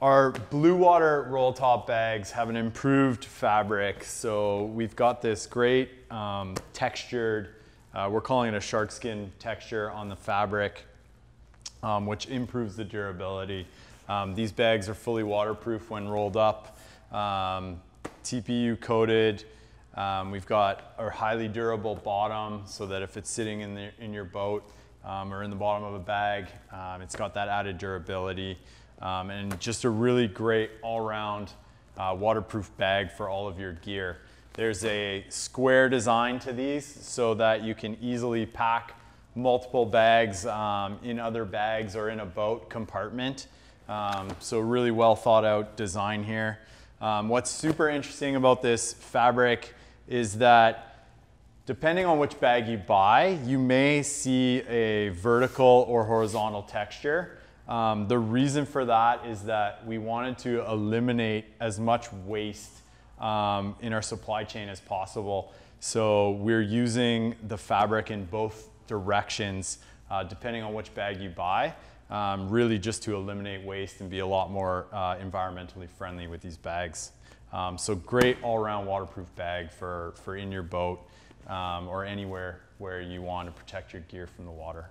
Our Bluewater roll top bags have an improved fabric. So we've got this great textured, we're calling it a shark skin texture on the fabric, which improves the durability. These bags are fully waterproof when rolled up, TPU coated. We've got a highly durable bottom so that if it's sitting in your boat or in the bottom of a bag, it's got that added durability. And just a really great all-around waterproof bag for all of your gear. There's a square design to these so that you can easily pack multiple bags in other bags or in a boat compartment. So really well thought out design here. What's super interesting about this fabric is that depending on which bag you buy, you may see a vertical or horizontal texture. The reason for that is that we wanted to eliminate as much waste in our supply chain as possible. So we're using the fabric in both directions, depending on which bag you buy, really just to eliminate waste and be a lot more environmentally friendly with these bags. So great all-around waterproof bag for in your boat or anywhere where you want to protect your gear from the water.